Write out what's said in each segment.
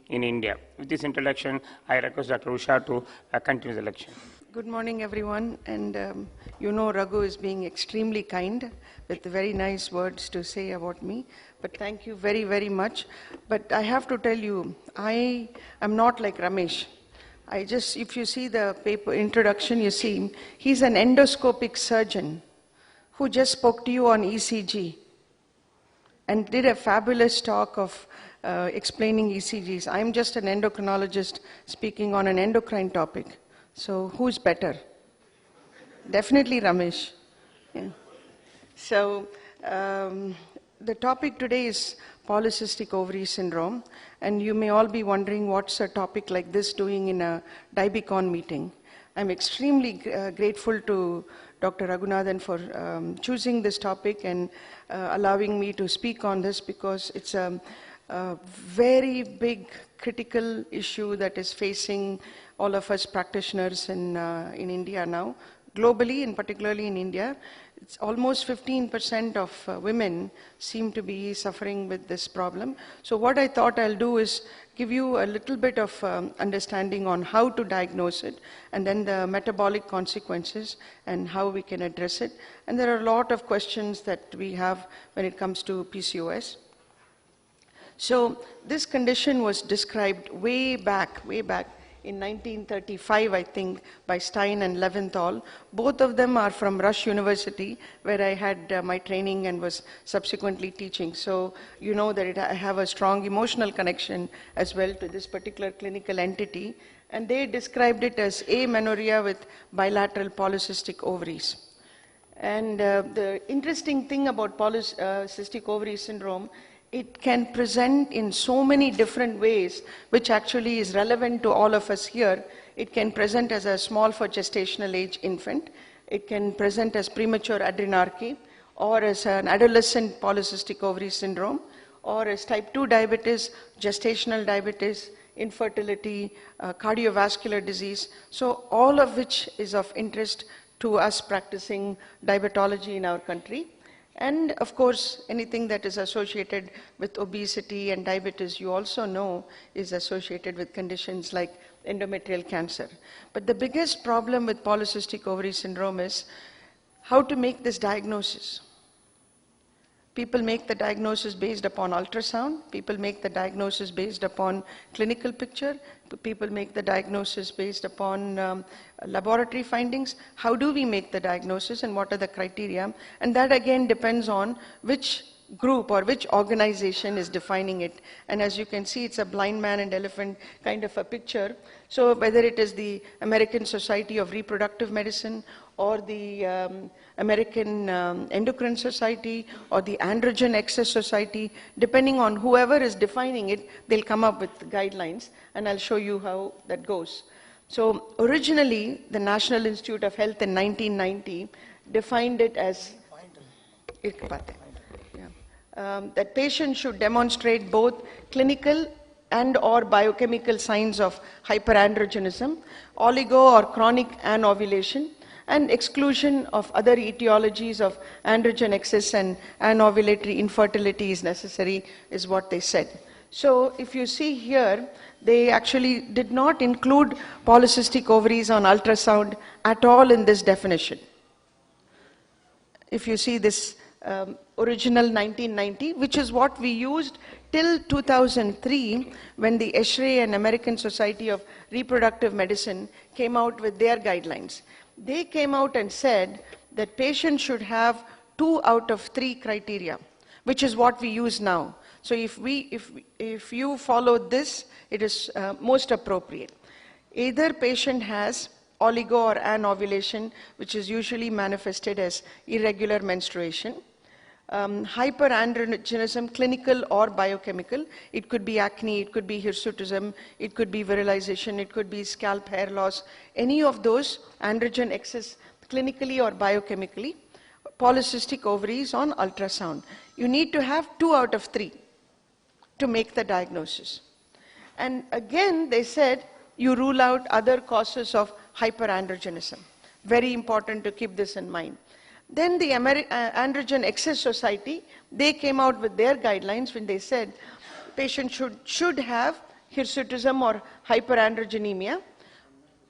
in India. With this introduction, I request Dr. Usha to continue the lecture. Good morning, everyone. And you know Raghu is being extremely kind with very nice words to say about me. But thank you very, very much. But I have to tell you, I am not like Ramesh. If you see the paper introduction, you see he's an endoscopic surgeon who just spoke to you on ECG and did a fabulous talk of explaining ECGs. I'm just an endocrinologist speaking on an endocrine topic. So who's better? Definitely Ramesh. Yeah. So the topic today is polycystic ovary syndrome, and you may all be wondering what's a topic like this doing in a diabecon meeting. I'm extremely grateful to Dr. Raghunathan for choosing this topic and allowing me to speak on this, because it's a very big critical issue that is facing all of us practitioners in India now, globally and particularly in India. It's almost 15% of women seem to be suffering with this problem. So what I thought I'll do is give you a little bit of understanding on how to diagnose it, and then the metabolic consequences and how we can address it. And there are a lot of questions that we have when it comes to PCOS. So this condition was described way back in 1935, I think, by Stein and Leventhal. Both of them are from Rush University, where I had my training and was subsequently teaching. So you know that I have a strong emotional connection as well to this particular clinical entity. And they described it as amenorrhea with bilateral polycystic ovaries. And the interesting thing about polycystic ovary syndrome, it can present in so many different ways, which actually is relevant to all of us here. It can present as a small for gestational age infant. It can present as premature adrenarche, or as an adolescent polycystic ovary syndrome, or as type 2 diabetes, gestational diabetes, infertility, cardiovascular disease. So all of which is of interest to us practicing diabetology in our country. And of course, anything that is associated with obesity and diabetes, you also know, is associated with conditions like endometrial cancer. But the biggest problem with polycystic ovary syndrome is how to make this diagnosis. People make the diagnosis based upon ultrasound. People make the diagnosis based upon clinical picture. People make the diagnosis based upon laboratory findings. How do we make the diagnosis, and what are the criteria? And that again depends on which group or which organization is defining it. And as you can see, it's a blind man and elephant kind of a picture. So whether it is the American Society of Reproductive Medicine, or the American Endocrine Society, or the Androgen Excess Society, depending on whoever is defining it, they'll come up with guidelines, and I'll show you how that goes. So originally, the National Institute of Health in 1990 defined it as that patients should demonstrate both clinical and or biochemical signs of hyperandrogenism, oligo or chronic anovulation, and exclusion of other etiologies of androgen excess and anovulatory infertility is necessary, is what they said. So if you see here, they actually did not include polycystic ovaries on ultrasound at all in this definition. If you see this original 1990, which is what we used till 2003, when the ESHRE and American Society of Reproductive Medicine came out with their guidelines. They came out and said that patients should have 2 out of 3 criteria, which is what we use now. So if you follow this, it is most appropriate. Either patient has oligo or anovulation, which is usually manifested as irregular menstruation, hyperandrogenism, clinical or biochemical. It could be acne, it could be hirsutism, it could be virilization, it could be scalp hair loss, any of those, androgen excess, clinically or biochemically, polycystic ovaries on ultrasound. You need to have 2 out of 3 to make the diagnosis. And again, they said you rule out other causes of hyperandrogenism. Very important to keep this in mind. Then the Androgen Excess Society, they came out with their guidelines when they said patients should have hirsutism or hyperandrogenemia,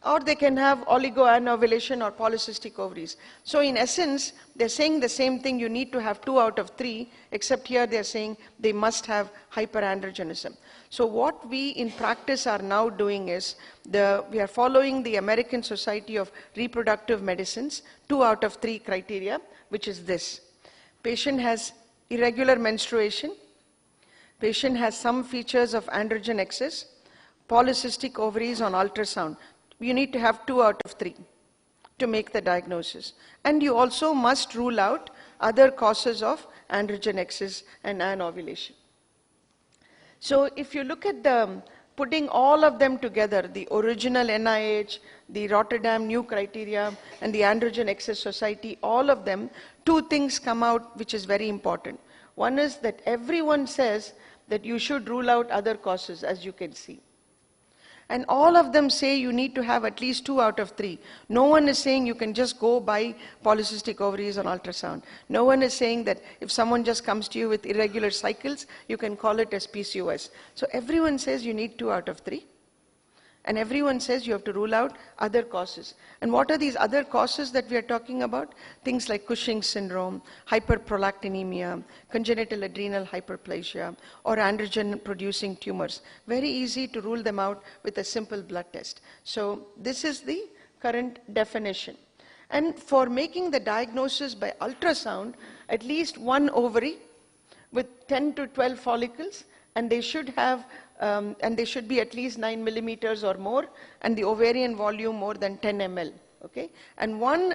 or they can have oligoanovulation or polycystic ovaries. So in essence, they're saying the same thing, you need to have 2 out of 3, except here they're saying they must have hyperandrogenism. So what we in practice are now doing is, we are following the American Society of Reproductive Medicine's 2 out of 3 criteria, which is this. Patient has irregular menstruation, patient has some features of androgen excess, polycystic ovaries on ultrasound. You need to have 2 out of 3 to make the diagnosis. And you also must rule out other causes of androgen excess and anovulation. So if you look at putting all of them together, the original NIH, the Rotterdam new criteria, and the Androgen Excess Society, all of them, 2 things come out which is very important. One is that everyone says that you should rule out other causes, as you can see. And all of them say you need to have at least 2 out of 3. No one is saying you can just go buy polycystic ovaries on ultrasound. No one is saying that if someone just comes to you with irregular cycles, you can call it as PCOS. So everyone says you need 2 out of 3. And everyone says you have to rule out other causes. And what are these other causes that we are talking about? Things like Cushing's syndrome, hyperprolactinemia, congenital adrenal hyperplasia, or androgen-producing tumors. Very easy to rule them out with a simple blood test. So this is the current definition. And for making the diagnosis by ultrasound, at least 1 ovary with 10 to 12 follicles, and they should have and they should be at least 9 millimeters or more, and the ovarian volume more than 10 ml. Okay? And 1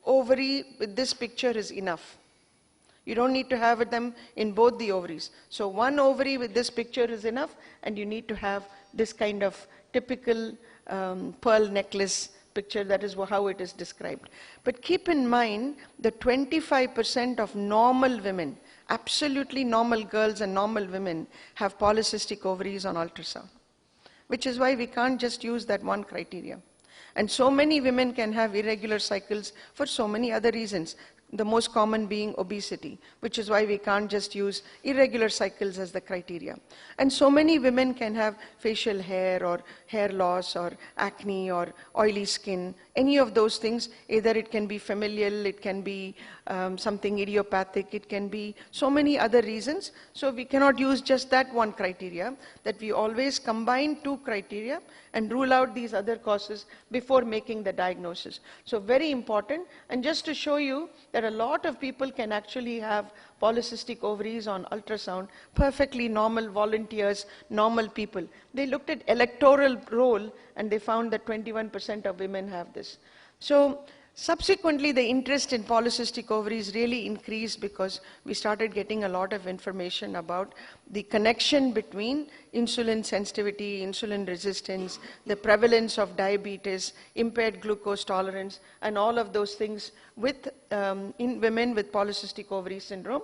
ovary with this picture is enough. You don't need to have them in both the ovaries. So 1 ovary with this picture is enough, and you need to have this kind of typical pearl necklace picture. That is how it is described. But keep in mind that 25% of normal women, absolutely normal girls and normal women, have polycystic ovaries on ultrasound, which is why we can't just use that one criteria. And so many women can have irregular cycles for so many other reasons. The most common being obesity, which is why we can't just use irregular cycles as the criteria. And so many women can have facial hair or hair loss or acne or oily skin, any of those things. Either it can be familial, it can be something idiopathic, it can be so many other reasons. So we cannot use just that one criteria, that we always combine 2 criteria and rule out these other causes before making the diagnosis. So very important. And just to show you that a lot of people can actually have polycystic ovaries on ultrasound, perfectly normal volunteers, normal people. They looked at electoral roll and they found that 21% of women have this. So subsequently, the interest in polycystic ovaries really increased because we started getting a lot of information about the connection between insulin sensitivity, insulin resistance, the prevalence of diabetes, impaired glucose tolerance, and all of those things in women with polycystic ovary syndrome.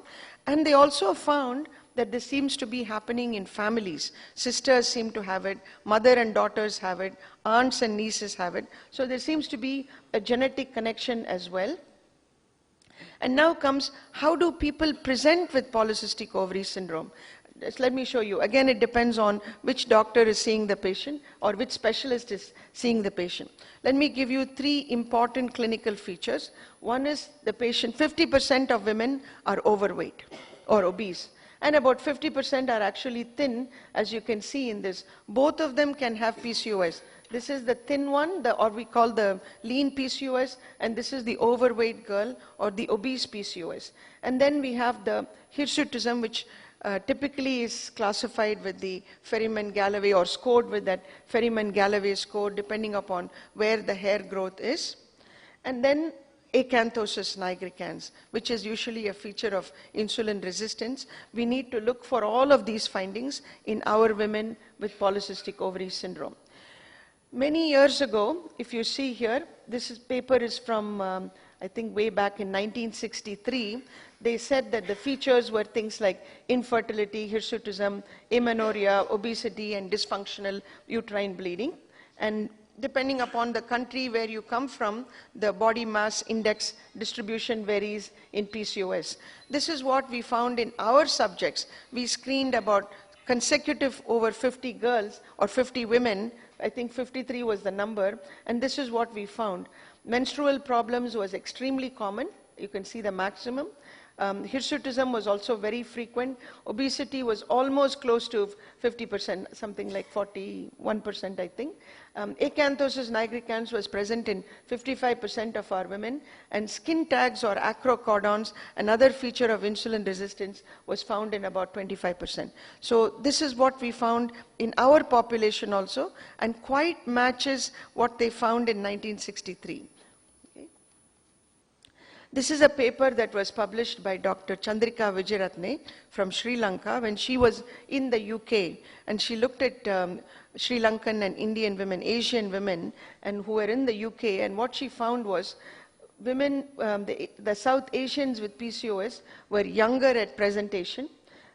And they also found that this seems to be happening in families. Sisters seem to have it, mother and daughters have it, aunts and nieces have it. So there seems to be a genetic connection as well. And now comes, how do people present with polycystic ovary syndrome? Just let me show you. Again, it depends on which doctor is seeing the patient or which specialist is seeing the patient. Let me give you 3 important clinical features. One is the patient, 50% of women are overweight or obese, and about 50% are actually thin, as you can see in this. Both of them can have PCOS. This is the thin one, or we call the lean PCOS, and this is the overweight girl, or the obese PCOS. And then we have the hirsutism, which typically is classified with the Ferryman-Galloway or scored with that Ferryman-Galloway score, depending upon where the hair growth is. And then acanthosis nigricans, which is usually a feature of insulin resistance. We need to look for all of these findings in our women with polycystic ovary syndrome. Many years ago, if you see here, this paper is from, I think, way back in 1963. They said that the features were things like infertility, hirsutism, amenorrhea, obesity, and dysfunctional uterine bleeding. And depending upon the country where you come from, the body mass index distribution varies in PCOS. This is what we found in our subjects. We screened about consecutive over 50 girls or 50 women, I think 53 was the number, and this is what we found. Menstrual problems was extremely common. You can see the maximum. Hirsutism was also very frequent. Obesity was almost close to 50%, something like 41%, I think. Acanthosis nigricans was present in 55% of our women, and skin tags or acrocordons, another feature of insulin resistance, was found in about 25%. So this is what we found in our population also, and quite matches what they found in 1963. This is a paper that was published by Dr. Chandrika Vijayaratne from Sri Lanka when she was in the UK, and she looked at Sri Lankan and Indian women, Asian women, and who were in the UK, and what she found was women, the South Asians with PCOS were younger at presentation.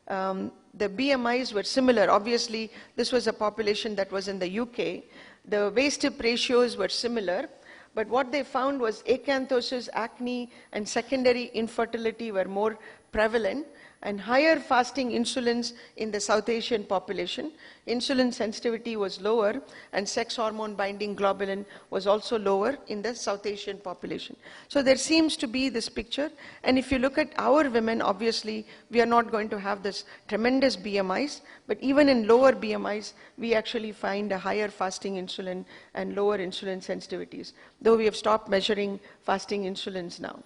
The BMIs were similar. Obviously, this was a population that was in the UK. The waist-hip ratios were similar. But what they found was acanthosis, acne, and secondary infertility were more prevalent, and higher fasting insulins in the South Asian population. Insulin sensitivity was lower, and sex hormone binding globulin was also lower in the South Asian population. So there seems to be this picture, and if you look at our women, obviously we are not going to have this tremendous BMIs, but even in lower BMIs, we actually find a higher fasting insulin and lower insulin sensitivities, though we have stopped measuring fasting insulins now.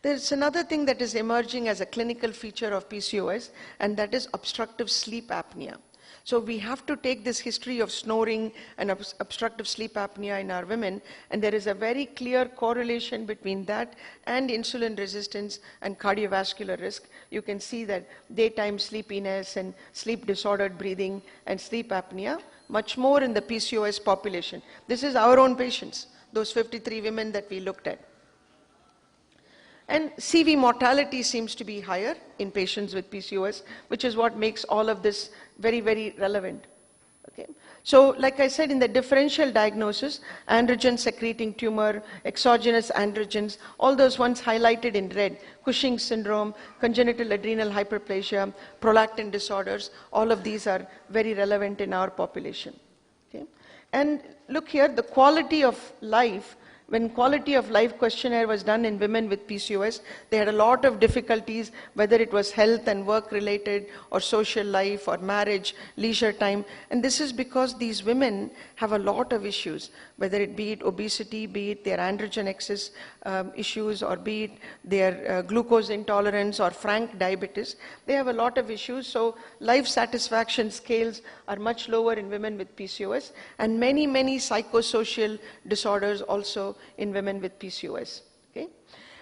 There's another thing that is emerging as a clinical feature of PCOS, and that is obstructive sleep apnea. So we have to take this history of snoring and obstructive sleep apnea in our women, and there is a very clear correlation between that and insulin resistance and cardiovascular risk. You can see that daytime sleepiness and sleep disordered breathing and sleep apnea, much more in the PCOS population. This is our own patients, those 53 women that we looked at. And CV mortality seems to be higher in patients with PCOS, which is what makes all of this very, very relevant. Okay. So, like I said, in the differential diagnosis, androgen secreting tumor, exogenous androgens, all those ones highlighted in red, Cushing's syndrome, congenital adrenal hyperplasia, prolactin disorders, all of these are very relevant in our population. Okay. And look here, the quality of life. When quality of life questionnaire was done in women with PCOS, they had a lot of difficulties, whether it was health and work related or social life or marriage, leisure time. And this is because these women have a lot of issues, whether it be it obesity, be it their androgen excess issues, or be it their glucose intolerance or frank diabetes. They have a lot of issues. So life satisfaction scales are much lower in women with PCOS, and many, many psychosocial disorders also in women with PCOS. Okay?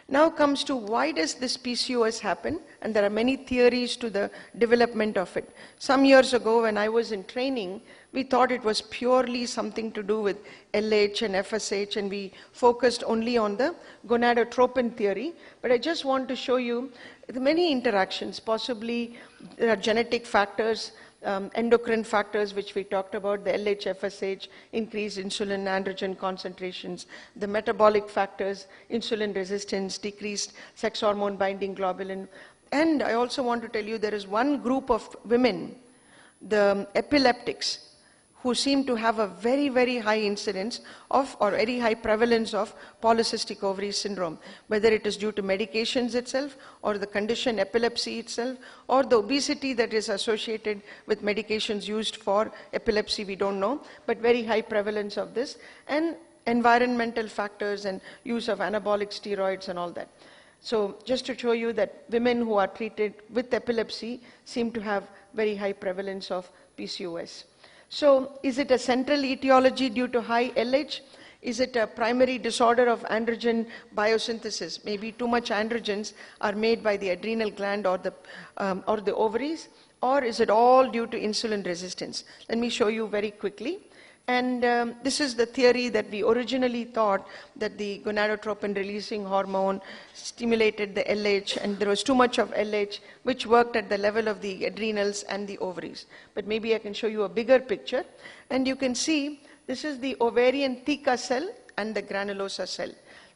Now comes to why does this PCOS happen, and there are many theories to the development of it. Some years ago when I was in training, we thought it was purely something to do with LH and FSH, and we focused only on the gonadotropin theory. But I just want to show you the many interactions. Possibly there are genetic factors, endocrine factors which we talked about, the LH, FSH, increased insulin, androgen concentrations, the metabolic factors, insulin resistance, decreased sex hormone binding globulin. And I also want to tell you there is one group of women, the epileptics, who seem to have a very, very high incidence of, or very high prevalence of, polycystic ovary syndrome, whether it is due to medications itself, or the condition epilepsy itself, or the obesity that is associated with medications used for epilepsy, we don't know, but very high prevalence of this, and environmental factors and use of anabolic steroids and all that. So just to show you that women who are treated with epilepsy seem to have very high prevalence of PCOS. So is it a central etiology due to high LH? Is it a primary disorder of androgen biosynthesis? Maybe too much androgens are made by the adrenal gland or the ovaries, or is it all due to insulin resistance? Let me show you very quickly. And this is the theory that we originally thought, that the gonadotropin releasing hormone stimulated the LH, and there was too much of LH which worked at the level of the adrenals and the ovaries. But maybe I can show you a bigger picture, and you can see this is the ovarian theca cell and the granulosa cell.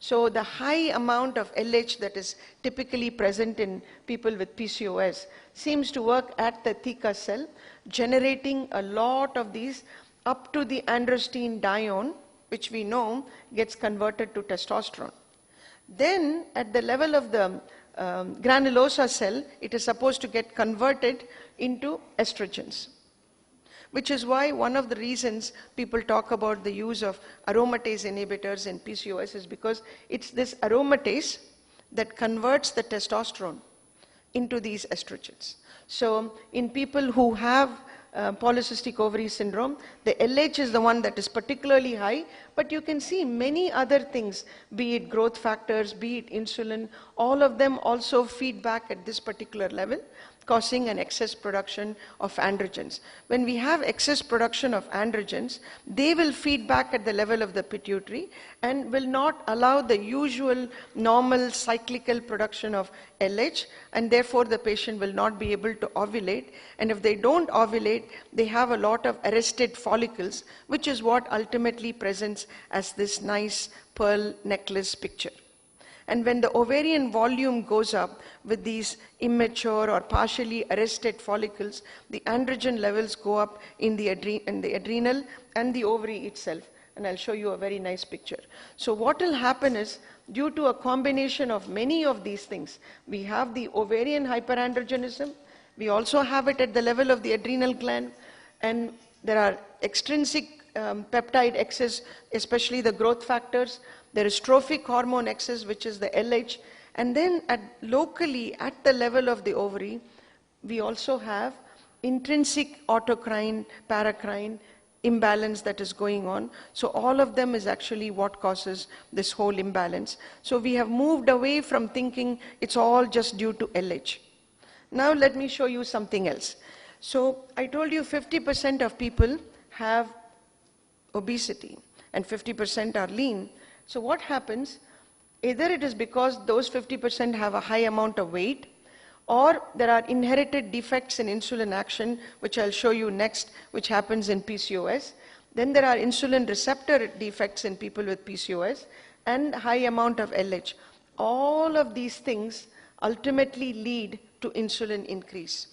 So the high amount of LH that is typically present in people with PCOS seems to work at the theca cell, generating a lot of these up to the androstenedione, which we know gets converted to testosterone. Then at the level of the granulosa cell, it is supposed to get converted into estrogens, which is why one of the reasons people talk about the use of aromatase inhibitors in PCOS is because it's this aromatase that converts the testosterone into these estrogens. So in people who have polycystic ovary syndrome, the LH is the one that is particularly high, but you can see many other things, be it growth factors, be it insulin, all of them also feed back at this particular level, causing an excess production of androgens. When we have excess production of androgens, they will feed back at the level of the pituitary and will not allow the usual normal cyclical production of LH, and therefore the patient will not be able to ovulate. And if they don't ovulate, they have a lot of arrested follicles, which is what ultimately presents as this nice pearl necklace picture. And when the ovarian volume goes up with these immature or partially arrested follicles, the androgen levels go up in the adrenal and the ovary itself. And I'll show you a very nice picture. So what will happen is, due to a combination of many of these things, we have the ovarian hyperandrogenism, we also have it at the level of the adrenal gland, and there are extrinsic peptide excess, especially the growth factors. There is trophic hormone excess, which is the LH. And then locally at the level of the ovary, we also have intrinsic autocrine, paracrine imbalance that is going on. So all of them is actually what causes this whole imbalance. So we have moved away from thinking it's all just due to LH. Now let me show you something else. So I told you 50% of people have obesity and 50% are lean. So what happens, either it is because those 50% have a high amount of weight, or there are inherited defects in insulin action, which I'll show you next, which happens in PCOS. Then there are insulin receptor defects in people with PCOS and high amount of LH. All of these things ultimately lead to insulin increase.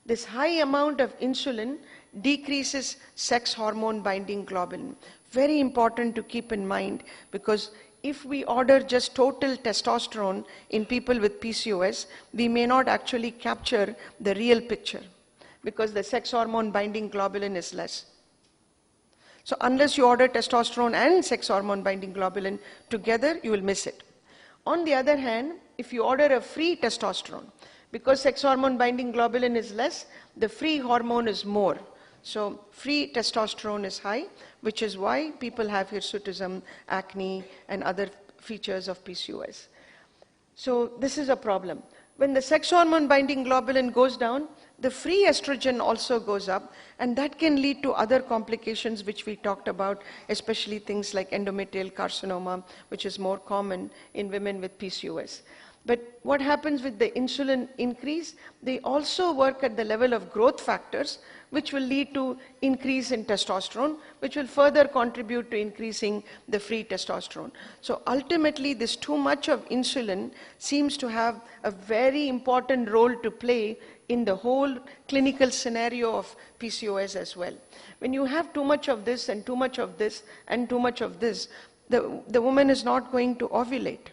This high amount of insulin decreases sex hormone binding globulin. Very important to keep in mind, because if we order just total testosterone in people with PCOS, we may not actually capture the real picture, because the sex hormone binding globulin is less. So unless you order testosterone and sex hormone binding globulin together, you will miss it. On the other hand, if you order a free testosterone, because sex hormone binding globulin is less, the free hormone is more. So free testosterone is high, which is why people have hirsutism, acne, and other features of PCOS. So this is a problem. When the sex hormone binding globulin goes down, the free estrogen also goes up, and that can lead to other complications which we talked about, especially things like endometrial carcinoma, which is more common in women with PCOS. But what happens with the insulin increase? They also work at the level of growth factors, which will lead to increase in testosterone, which will further contribute to increasing the free testosterone. So ultimately, this too much of insulin seems to have a very important role to play in the whole clinical scenario of PCOS as well. When you have too much of this and too much of this and too much of this, the woman is not going to ovulate.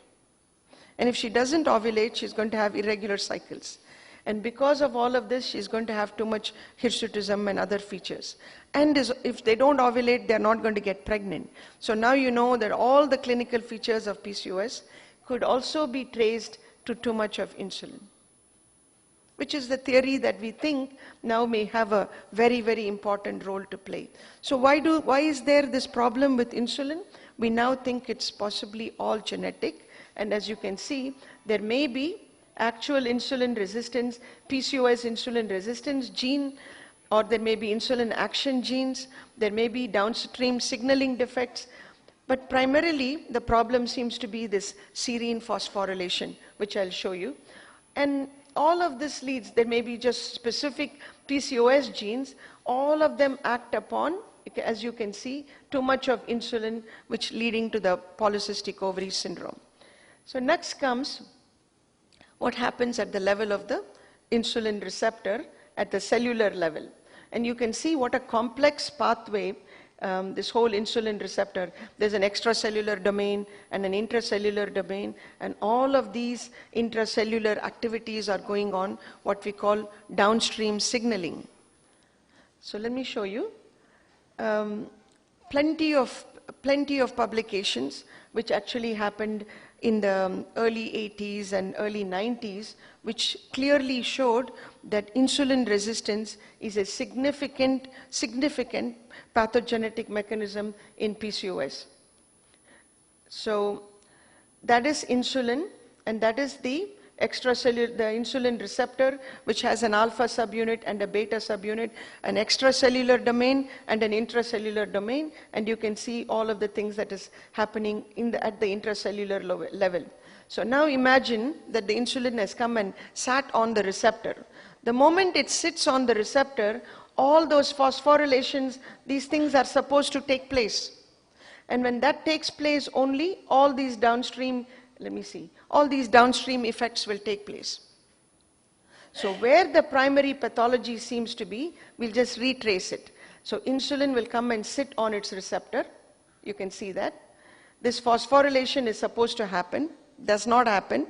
And if she doesn't ovulate, she's going to have irregular cycles. And because of all of this, she's going to have too much hirsutism and other features. And if they don't ovulate, they're not going to get pregnant. So now you know that all the clinical features of PCOS could also be traced to too much of insulin, which is the theory that we think now may have a very, very important role to play. So why is there this problem with insulin? We now think it's possibly all genetic. And as you can see, there may be actual insulin resistance, PCOS insulin resistance gene, or there may be insulin action genes, there may be downstream signaling defects, but primarily the problem seems to be this serine phosphorylation, which I'll show you. And all of this leads, there may be just specific PCOS genes, all of them act upon as you can see, too much of insulin, which leading to the polycystic ovary syndrome. So next comes what happens at the level of the insulin receptor at the cellular level. And you can see what a complex pathway this whole insulin receptor. There's an extracellular domain and an intracellular domain, and all of these intracellular activities are going on, what we call downstream signaling. So let me show you. Plenty of publications which actually happened in the early 80s and early 90s, which clearly showed that insulin resistance is a significant pathogenetic mechanism in PCOS. So that is insulin, and that is the extracellular, the insulin receptor, which has an alpha subunit and a beta subunit, an extracellular domain and an intracellular domain, and you can see all of the things that is happening at the intracellular level. So now imagine that the insulin has come and sat on the receptor. The moment it sits on the receptor, all those phosphorylations, these things are supposed to take place. And when that takes place only, all these downstream, all these downstream effects will take place. So where the primary pathology seems to be, we'll just retrace it. So insulin will come and sit on its receptor. You can see that. This phosphorylation is supposed to happen, does not happen.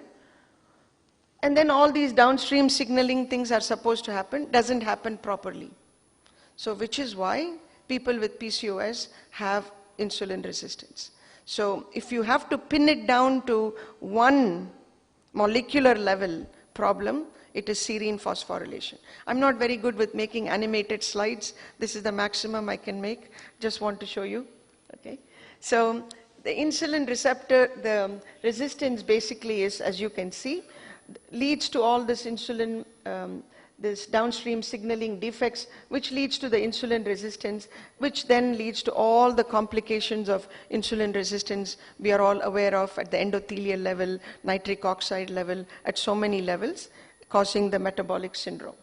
And then all these downstream signaling things are supposed to happen, doesn't happen properly. So which is why people with PCOS have insulin resistance. So if you have to pin it down to one molecular level problem, it is serine phosphorylation. I'm not very good with making animated slides. This is the maximum I can make. Just want to show you. Okay. So the insulin receptor, the resistance basically is, as you can see, leads to all this insulin, this downstream signaling defects, which leads to the insulin resistance, which then leads to all the complications of insulin resistance we are all aware of at the endothelial level, nitric oxide level, at so many levels, causing the metabolic syndrome.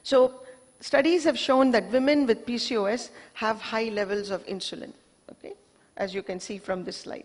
So studies have shown that women with PCOS have high levels of insulin, okay, as you can see from this slide.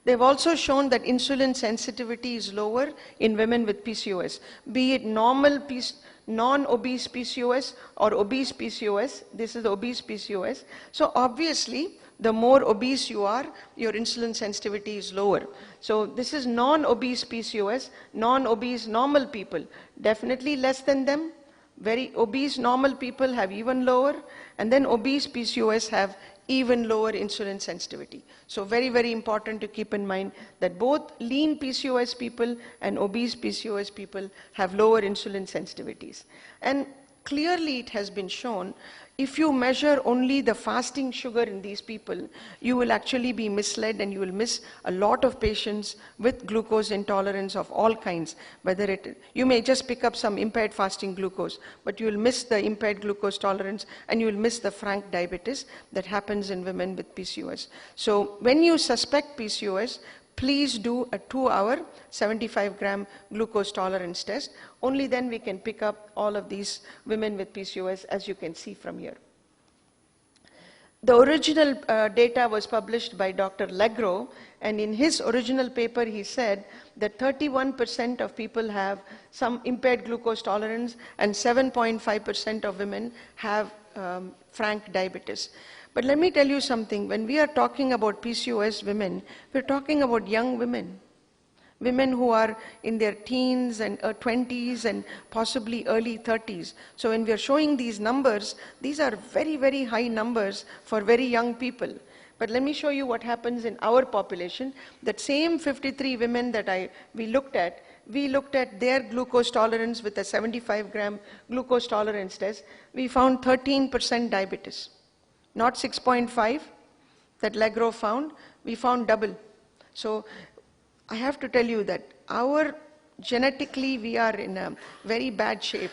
They've also shown that insulin sensitivity is lower in women with PCOS, be it non-obese PCOS or obese PCOS. This is obese PCOS. So obviously, the more obese you are, your insulin sensitivity is lower. So this is non-obese PCOS, non-obese normal people, definitely less than them. Very obese normal people have even lower, and then obese PCOS have even lower insulin sensitivity. So very, very important to keep in mind that both lean PCOS people and obese PCOS people have lower insulin sensitivities. And clearly it has been shown, if you measure only the fasting sugar in these people, you will actually be misled and you will miss a lot of patients with glucose intolerance of all kinds. You may just pick up some impaired fasting glucose, but you will miss the impaired glucose tolerance and you will miss the frank diabetes that happens in women with PCOS. So when you suspect PCOS, please do a 2-hour 75-gram glucose tolerance test. Only then we can pick up all of these women with PCOS, as you can see from here. The original data was published by Dr. Legro, and in his original paper he said that 31% of people have some impaired glucose tolerance and 7.5% of women have frank diabetes. But let me tell you something, when we are talking about PCOS women, we're talking about young women. Women who are in their teens and 20s and possibly early 30s. So when we are showing these numbers, these are very, very high numbers for very young people. But let me show you what happens in our population. That same 53 women that we looked at their glucose tolerance with a 75-gram glucose tolerance test. We found 13% diabetes. Not 6.5 that Legro found, we found double. So I have to tell you that genetically we are in a very bad shape.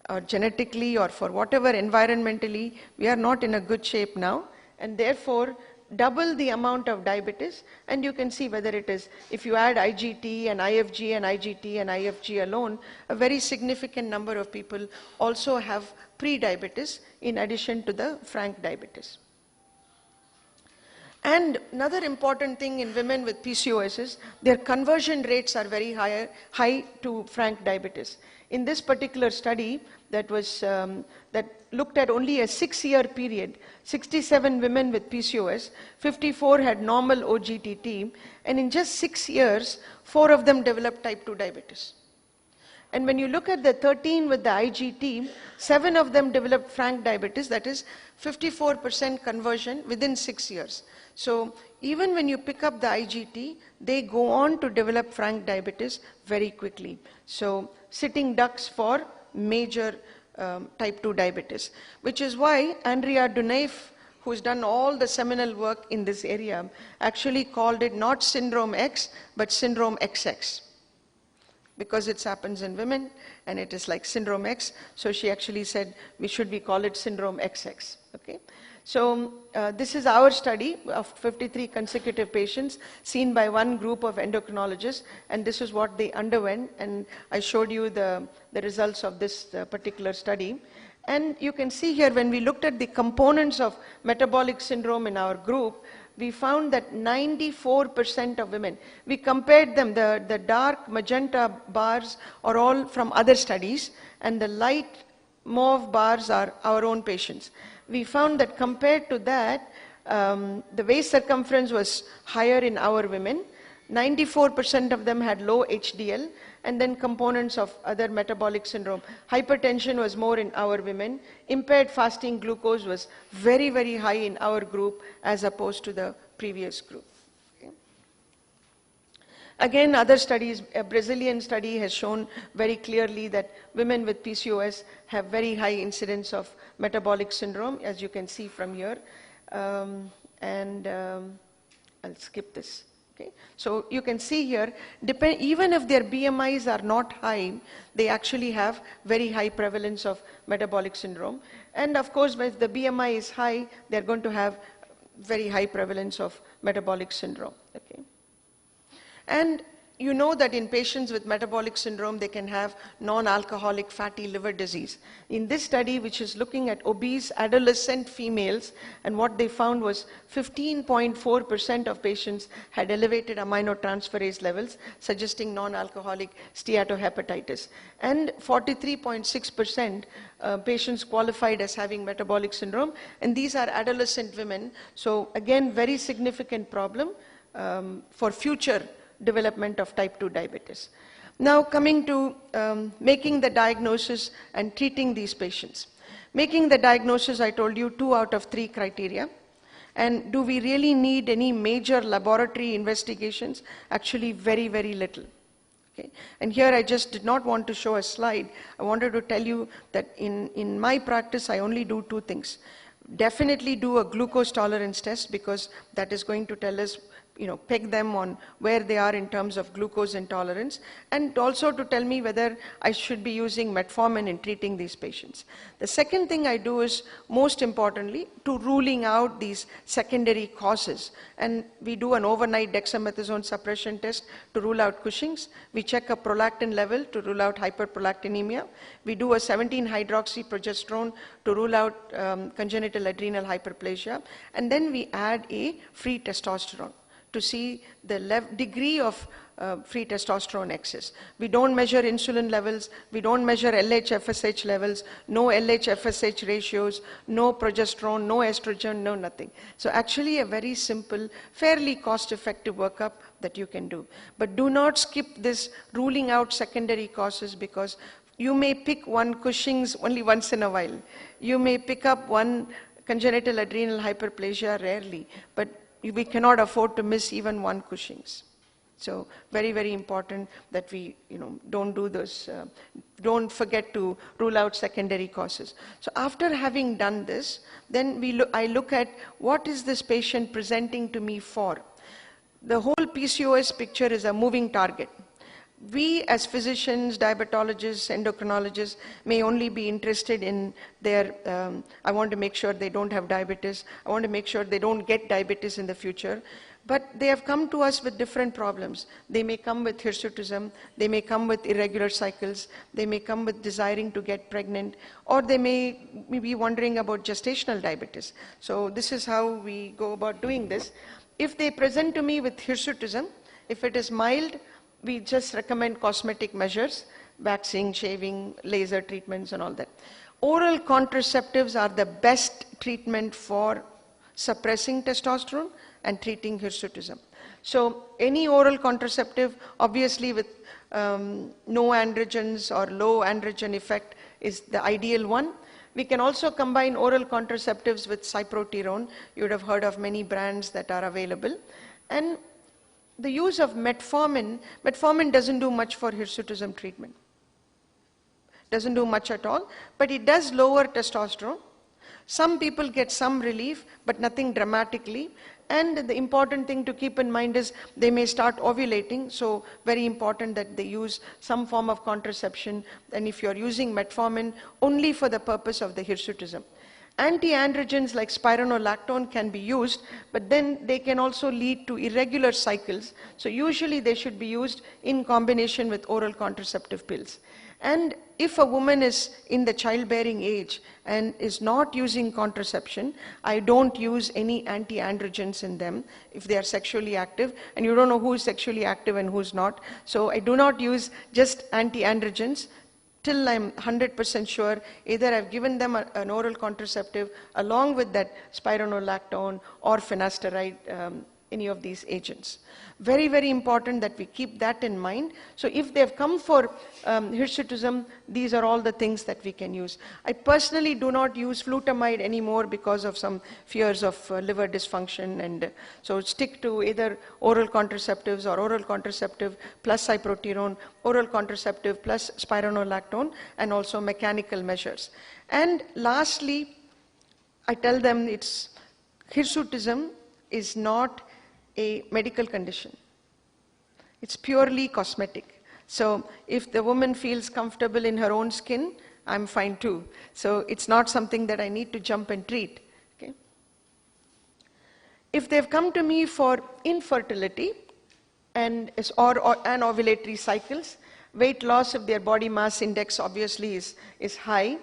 Or genetically or for whatever environmentally, we are not in a good shape now. And therefore, double the amount of diabetes, and you can see whether it is, if you add IGT and IFG and IGT and IFG alone, a very significant number of people also have pre-diabetes in addition to the frank diabetes. And another important thing in women with PCOS is their conversion rates are very high to frank diabetes. In this particular study that looked at only a 6-year period, 67 women with PCOS, 54 had normal OGTT, and in just 6 years, 4 of them developed type 2 diabetes. And when you look at the 13 with the IGT, 7 of them developed frank diabetes, that is 54% conversion within 6 years. So even when you pick up the IGT, they go on to develop frank diabetes very quickly. So sitting ducks for major type 2 diabetes, which is why Andrea Duneif, who's done all the seminal work in this area, actually called it not syndrome X, but syndrome XX. Because it happens in women and it is like syndrome X, so she actually said we call it syndrome XX. Okay? So this is our study of 53 consecutive patients seen by one group of endocrinologists, and this is what they underwent, and I showed you the results of this particular study. And you can see here when we looked at the components of metabolic syndrome in our group, we found that 94% of women, we compared them, the dark magenta bars are all from other studies, and the light mauve bars are our own patients. We found that compared to that, the waist circumference was higher in our women. 94% of them had low HDL, and then components of other metabolic syndrome. Hypertension was more in our women. Impaired fasting glucose was very, very high in our group as opposed to the previous group. Okay. Again, other studies, a Brazilian study has shown very clearly that women with PCOS have very high incidence of metabolic syndrome, as you can see from here. I'll skip this. Okay. So you can see here, even if their BMIs are not high, they actually have very high prevalence of metabolic syndrome. And of course, if the BMI is high, they're going to have very high prevalence of metabolic syndrome. Okay. And you know that in patients with metabolic syndrome, they can have non-alcoholic fatty liver disease. In this study, which is looking at obese adolescent females, and what they found was 15.4% of patients had elevated aminotransferase levels, suggesting non-alcoholic steatohepatitis. And 43.6% patients qualified as having metabolic syndrome, and these are adolescent women. So again, very significant problem for future development of type 2 diabetes. Now coming to making the diagnosis and treating these patients. Making the diagnosis, I told you, 2 out of 3 criteria. And do we really need any major laboratory investigations? Actually, very, very little. Okay. And here I just did not want to show a slide. I wanted to tell you that in my practice, I only do 2 things. Definitely do a glucose tolerance test, because that is going to tell us, peg them on where they are in terms of glucose intolerance, and also to tell me whether I should be using metformin in treating these patients. The second thing I do is, most importantly, to ruling out these secondary causes. And we do an overnight dexamethasone suppression test to rule out Cushing's. We check a prolactin level to rule out hyperprolactinemia. We do a 17-hydroxyprogesterone to rule out congenital adrenal hyperplasia. And then we add a free testosterone to see the degree of free testosterone excess. We don't measure insulin levels, we don't measure LH-FSH levels, no LH-FSH ratios, no progesterone, no estrogen, no nothing. So actually a very simple, fairly cost-effective workup that you can do. But do not skip this ruling out secondary causes, because you may pick one Cushing's only once in a while. You may pick up one congenital adrenal hyperplasia rarely, but we cannot afford to miss even one Cushing's. So very, very important that we don't do this, don't forget to rule out secondary causes. So after having done this, then I look at what is this patient presenting to me for. The whole PCOS picture is a moving target. We as physicians, diabetologists, endocrinologists may only be interested in their, I want to make sure they don't have diabetes, I want to make sure they don't get diabetes in the future. But they have come to us with different problems. They may come with hirsutism, they may come with irregular cycles, they may come with desiring to get pregnant, or they may be wondering about gestational diabetes. So this is how we go about doing this. If they present to me with hirsutism, if it is mild, we just recommend cosmetic measures, waxing, shaving, laser treatments and all that. Oral contraceptives are the best treatment for suppressing testosterone and treating hirsutism. So any oral contraceptive, obviously with no androgens or low androgen effect, is the ideal one. We can also combine oral contraceptives with cyproterone. You would have heard of many brands that are available. And the use of metformin doesn't do much for hirsutism treatment. Doesn't do much at all, but it does lower testosterone. Some people get some relief, but nothing dramatically. And the important thing to keep in mind is they may start ovulating, so very important that they use some form of contraception, and if you're using metformin, only for the purpose of the hirsutism. Anti-androgens like spironolactone can be used, but then they can also lead to irregular cycles. So usually they should be used in combination with oral contraceptive pills. And if a woman is in the childbearing age and is not using contraception, I don't use any anti-androgens in them if they are sexually active, and you don't know who is sexually active and who's not. So I do not use just anti-androgens till I'm 100% sure either I've given them an oral contraceptive along with that spironolactone or finasteride, any of these agents. Very, very important that we keep that in mind. So if they've come for hirsutism, these are all the things that we can use. I personally do not use flutamide anymore because of some fears of liver dysfunction, and so stick to either oral contraceptives or oral contraceptive plus cyproterone, oral contraceptive plus spironolactone, and also mechanical measures. And lastly, I tell them hirsutism is not a medical condition. It's purely cosmetic. So if the woman feels comfortable in her own skin, I'm fine too. So it's not something that I need to jump and treat. Okay? If they've come to me for infertility or anovulatory cycles, weight loss if their body mass index obviously is high.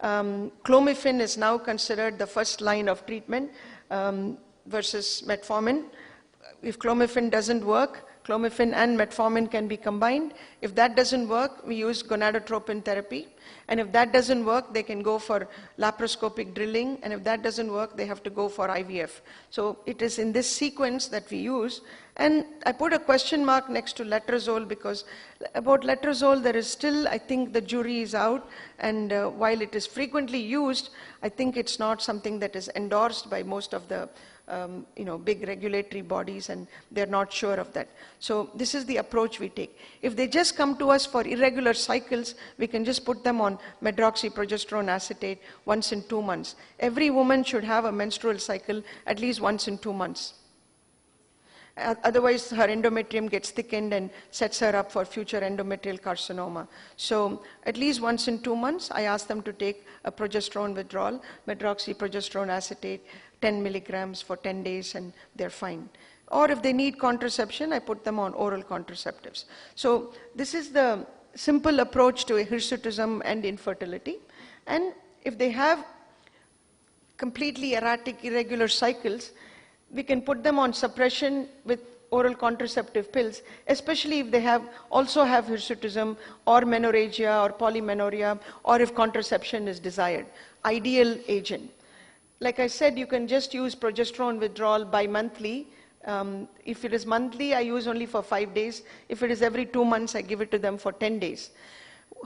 Clomiphene is now considered the first line of treatment versus metformin. If clomiphene doesn't work, clomiphene and metformin can be combined. If that doesn't work, we use gonadotropin therapy. And if that doesn't work, they can go for laparoscopic drilling. And if that doesn't work, they have to go for IVF. So it is in this sequence that we use. And I put a question mark next to letrozole because about letrozole, there is still, I think the jury is out. And while it is frequently used, I think it's not something that is endorsed by most of the big regulatory bodies, and they're not sure of that. So this is the approach we take. If they just come to us for irregular cycles, we can just put them on medroxyprogesterone acetate once in 2 months. Every woman should have a menstrual cycle at least once in 2 months. Otherwise, her endometrium gets thickened and sets her up for future endometrial carcinoma. So at least once in 2 months, I ask them to take a progesterone withdrawal, medroxyprogesterone acetate, 10 milligrams for 10 days, and they're fine. Or if they need contraception, I put them on oral contraceptives. So this is the simple approach to hirsutism and infertility. And if they have completely erratic, irregular cycles, we can put them on suppression with oral contraceptive pills, especially if they also have hirsutism or menorrhagia or polymenorrhea, or if contraception is desired. Ideal agent. Like I said, you can just use progesterone withdrawal bi-monthly. If it is monthly, I use only for 5 days. If it is every 2 months, I give it to them for 10 days.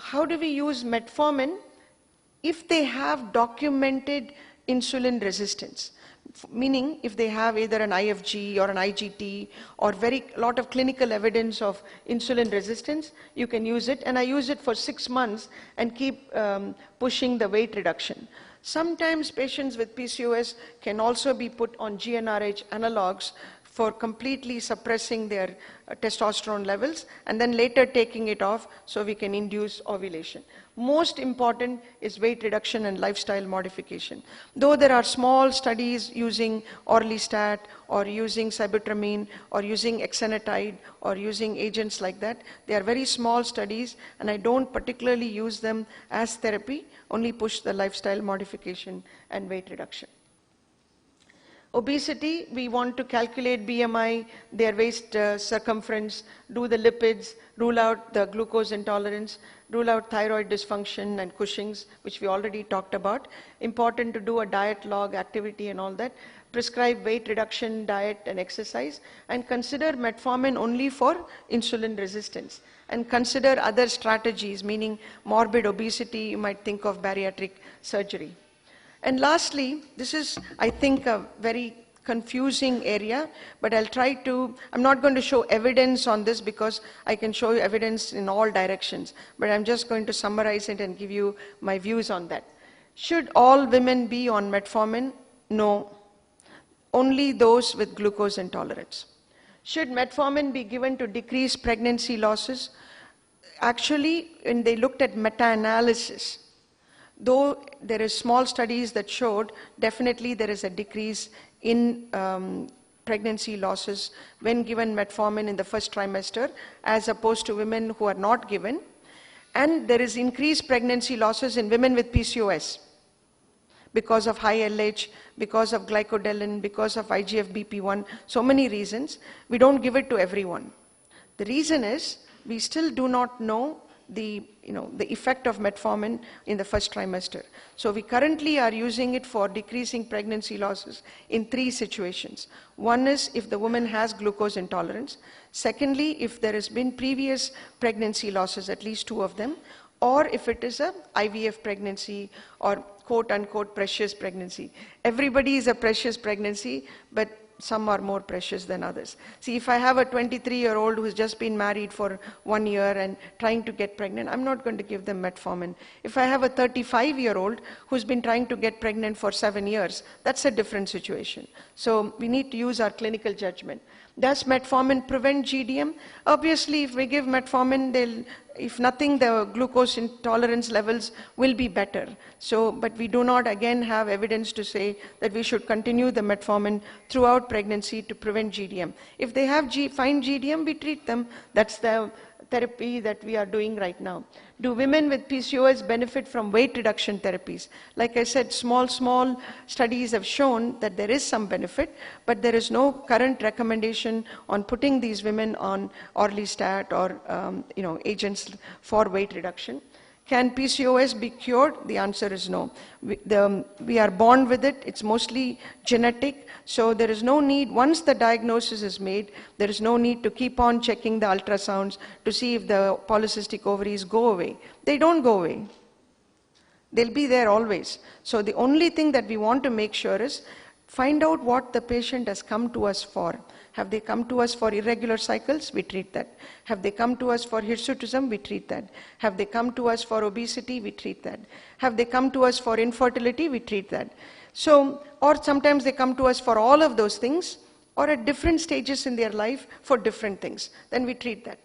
How do we use metformin? If they have documented insulin resistance, meaning if they have either an IFG or an IGT or lot of clinical evidence of insulin resistance, you can use it. And I use it for 6 months and keep pushing the weight reduction. Sometimes patients with PCOS can also be put on GnRH analogs for completely suppressing their testosterone levels and then later taking it off so we can induce ovulation. Most important is weight reduction and lifestyle modification. Though there are small studies using orlistat or using sibutramine or using exenatide or using agents like that, they are very small studies and I don't particularly use them as therapy, only push the lifestyle modification and weight reduction. Obesity, we want to calculate BMI, their waist circumference, do the lipids, rule out the glucose intolerance, rule out thyroid dysfunction and Cushing's, which we already talked about. Important to do a diet log, activity and all that. Prescribe weight reduction, diet and exercise, and consider metformin only for insulin resistance. And consider other strategies, meaning morbid obesity, you might think of bariatric surgery. And lastly, this is, I think, a very confusing area, but I'm not going to show evidence on this because I can show you evidence in all directions, but I'm just going to summarize it and give you my views on that. Should all women be on metformin? No. Only those with glucose intolerance. Should metformin be given to decrease pregnancy losses? Actually, when they looked at meta-analysis, though there is small studies that showed definitely there is a decrease in pregnancy losses when given metformin in the first trimester as opposed to women who are not given. And there is increased pregnancy losses in women with PCOS because of high LH, because of glycodelin, because of IGF-BP1, so many reasons. We don't give it to everyone. The reason is we still do not know the effect of metformin in the first trimester. So we currently are using it for decreasing pregnancy losses in 3 situations. One is if the woman has glucose intolerance. Secondly, if there has been previous pregnancy losses, at least 2 of them, or if it is a IVF pregnancy or quote-unquote precious pregnancy. Everybody is a precious pregnancy, but some are more precious than others. See, if I have a 23-year-old who's just been married for 1 year and trying to get pregnant, I'm not going to give them metformin. If I have a 35-year-old who's been trying to get pregnant for 7 years, that's a different situation. So we need to use our clinical judgment. Does metformin prevent GDM? Obviously, if we give metformin, if nothing, the glucose intolerance levels will be better. So, but we do not again have evidence to say that we should continue the metformin throughout pregnancy to prevent GDM. If they have fine GDM, we treat them. That's the therapy that we are doing right now. Do women with PCOS benefit from weight reduction therapies? Like I said, small studies have shown that there is some benefit, but there is no current recommendation on putting these women on orlistat or agents for weight reduction. Can PCOS be cured? The answer is no. We are born with it. It's mostly genetic. So there is no need, once the diagnosis is made, there is no need to keep on checking the ultrasounds to see if the polycystic ovaries go away. They don't go away. They'll be there always. So the only thing that we want to make sure is find out what the patient has come to us for. Have they come to us for irregular cycles? We treat that. Have they come to us for hirsutism? We treat that. Have they come to us for obesity? We treat that. Have they come to us for infertility? We treat that. So, or sometimes they come to us for all of those things, or at different stages in their life for different things. Then we treat that.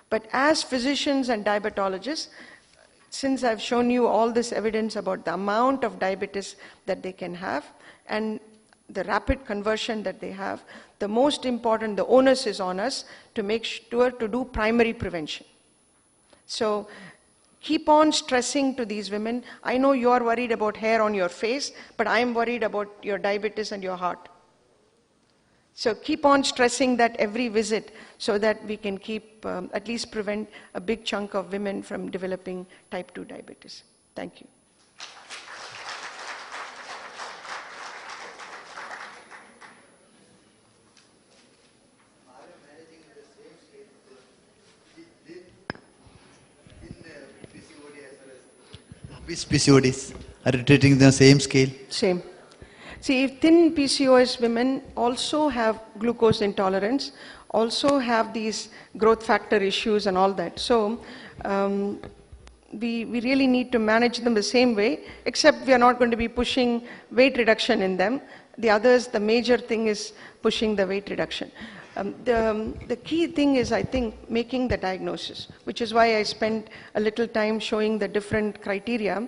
But as physicians and diabetologists, since I've shown you all this evidence about the amount of diabetes that they can have and the rapid conversion that they have, the most important, the onus is on us to make sure to do primary prevention. So keep on stressing to these women. I know you are worried about hair on your face, but I am worried about your diabetes and your heart. So keep on stressing that every visit so that we can keep, at least prevent a big chunk of women from developing type 2 diabetes. Thank you. Which PCODs are you treating the same scale? Same. See, thin PCOS women also have glucose intolerance, also have these growth factor issues and all that. So we really need to manage them the same way, except we are not going to be pushing weight reduction in them. The others, the major thing is pushing the weight reduction. The key thing is, I think, making the diagnosis, which is why I spent a little time showing the different criteria.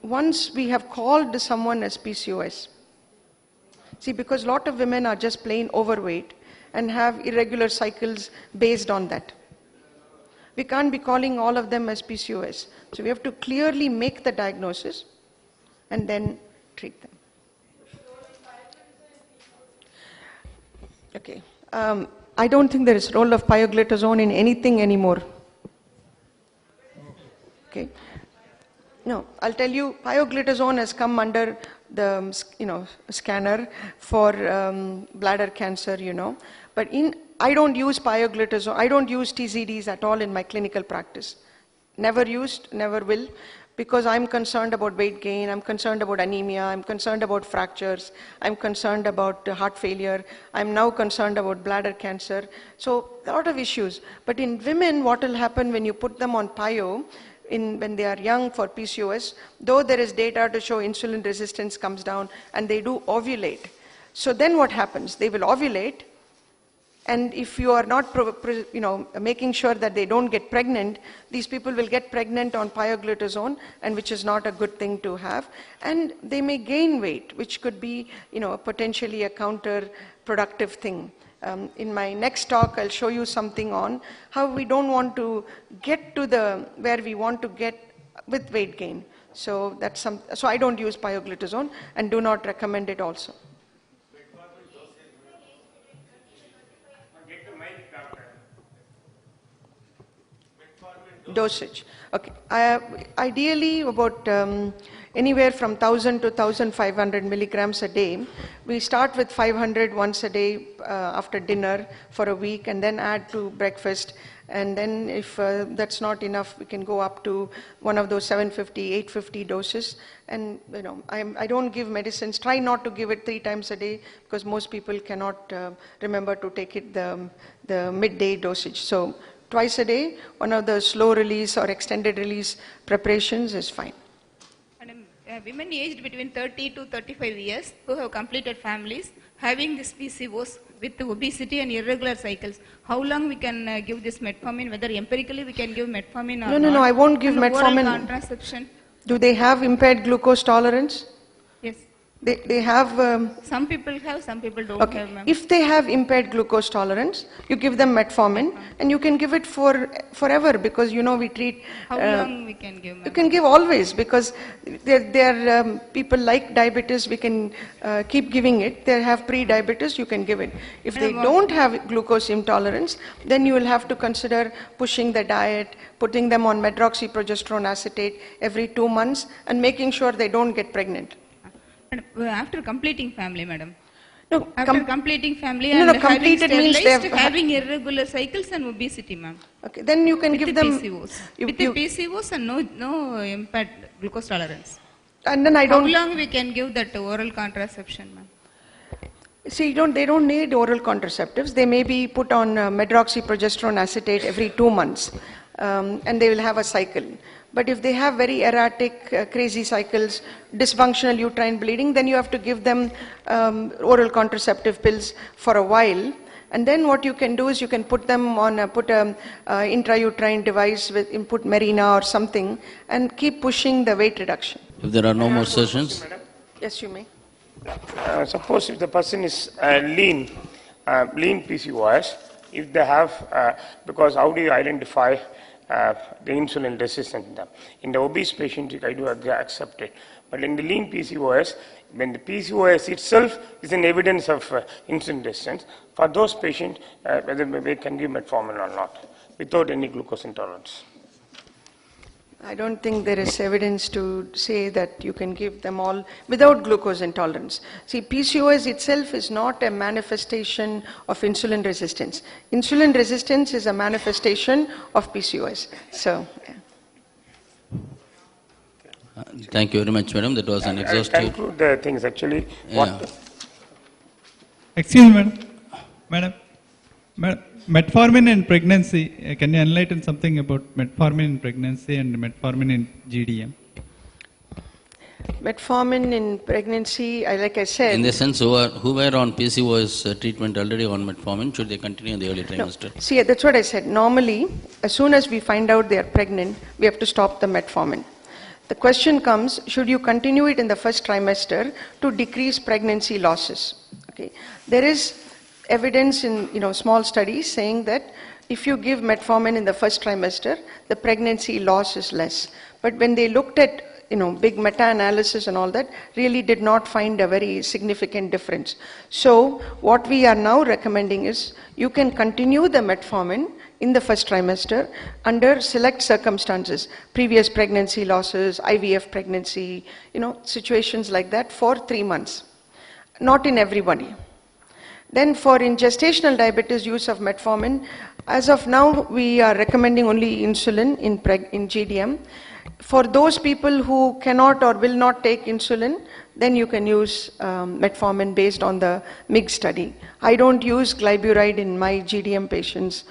Once we have called someone as PCOS, see, because a lot of women are just plain overweight and have irregular cycles based on that. We can't be calling all of them as PCOS. So we have to clearly make the diagnosis and then treat them. Okay. I don't think there is role of pioglitazone in anything anymore. Okay. No, I'll tell you, pioglitazone has come under the scanner for bladder cancer, But I don't use pioglitazone. I don't use TZDs at all in my clinical practice. Never used, never will, because I'm concerned about weight gain, I'm concerned about anemia, I'm concerned about fractures, I'm concerned about heart failure, I'm now concerned about bladder cancer. So a lot of issues. But in women, what will happen when you put them on pio, when they are young for PCOS, though there is data to show insulin resistance comes down and they do ovulate. So then what happens? They will ovulate, and if you are not making sure that they don't get pregnant, these people will get pregnant on pioglitazone, and which is not a good thing to have. And they may gain weight, which could be potentially a counterproductive thing. In my next talk, I'll show you something on how we don't want to get to where we want to get with weight gain. So so I don't use pioglitazone and do not recommend it also. Dosage. Okay. Ideally, about anywhere from 1,000 to 1,500 milligrams a day. We start with 500 once a day after dinner for a week, and then add to breakfast. And then if that's not enough, we can go up to one of those 750, 850 doses. And I don't give medicines. Try not to give it 3 times a day, because most people cannot remember to take it the midday dosage. So twice a day, one of the slow release or extended release preparations is fine. And women aged between 30 to 35 years who have completed families having this PCOS with obesity and irregular cycles, how long we can give this metformin? Whether empirically we can give metformin or not? No, I won't give metformin. Oral contraception. Do they have impaired glucose tolerance? Yes. They have... some people have, some people don't have. If they have impaired glucose tolerance, you give them metformin, and you can give it forever, because we treat... How long we can give? You can give always, because they're people like diabetes, we can keep giving it. They have pre-diabetes, you can give it. If they don't have glucose intolerance, then you will have to consider pushing the diet, putting them on medroxyprogesterone acetate every 2 months, and making sure they don't get pregnant. And after completing family, madam. No, after completing family and completed means having irregular cycles and obesity, ma'am. Okay, then you can give them PCOS. With the PCOS and no impaired glucose tolerance. And then how long we can give that oral contraception, ma'am? See, they don't need oral contraceptives. They may be put on medroxyprogesterone acetate every 2 months, and they will have a cycle. But if they have very erratic, crazy cycles, dysfunctional uterine bleeding, then you have to give them oral contraceptive pills for a while. And then what you can do is you can put them on a intrauterine device with input Mirena or something, and keep pushing the weight reduction. If there are no more sessions? Yes, you may. Suppose if the person is lean PCOS, if they have, because how do you identify the insulin resistance in them? In the obese patient, I do accept it. But in the lean PCOS, when the PCOS itself is an evidence of insulin resistance, for those patients, whether they can give metformin or not, without any glucose intolerance. I don't think there is evidence to say that you can give them all without glucose intolerance. See, PCOS itself is not a manifestation of insulin resistance. Insulin resistance is a manifestation of PCOS. So, yeah. Thank you very much, madam. That was an exhaustive... I'll conclude the things actually. Yeah. Excuse me, madam. Metformin in pregnancy, can you enlighten something about metformin in pregnancy and metformin in GDM? Metformin in pregnancy, like I said. In the sense, who were on PCOS treatment already on metformin, should they continue in the early trimester? No. See, that's what I said. Normally, as soon as we find out they are pregnant, we have to stop the metformin. The question comes, should you continue it in the first trimester to decrease pregnancy losses? Okay. There is evidence in small studies saying that if you give metformin in the first trimester, the pregnancy loss is less. But when they looked at big meta-analysis and all that, really did not find a very significant difference. So what we are now recommending is you can continue the metformin in the first trimester under select circumstances, previous pregnancy losses, IVF pregnancy, situations like that for 3 months. Not in everybody. Then in gestational diabetes, use of metformin, as of now we are recommending only insulin in GDM. For those people who cannot or will not take insulin, then you can use metformin based on the MIG study. I don't use glyburide in my GDM patients,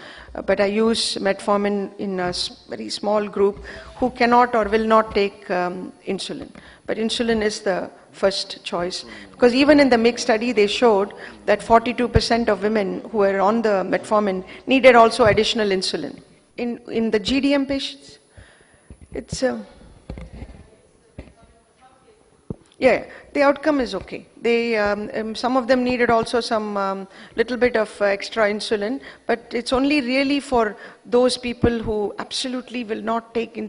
but I use metformin in a very small group who cannot or will not take insulin. But insulin is the first choice. Because even in the MIG study, they showed that 42% of women who were on the metformin needed also additional insulin. In the GDM patients, it's the outcome is okay. They some of them needed also some little bit of extra insulin, but it's only really for those people who absolutely will not take insulin.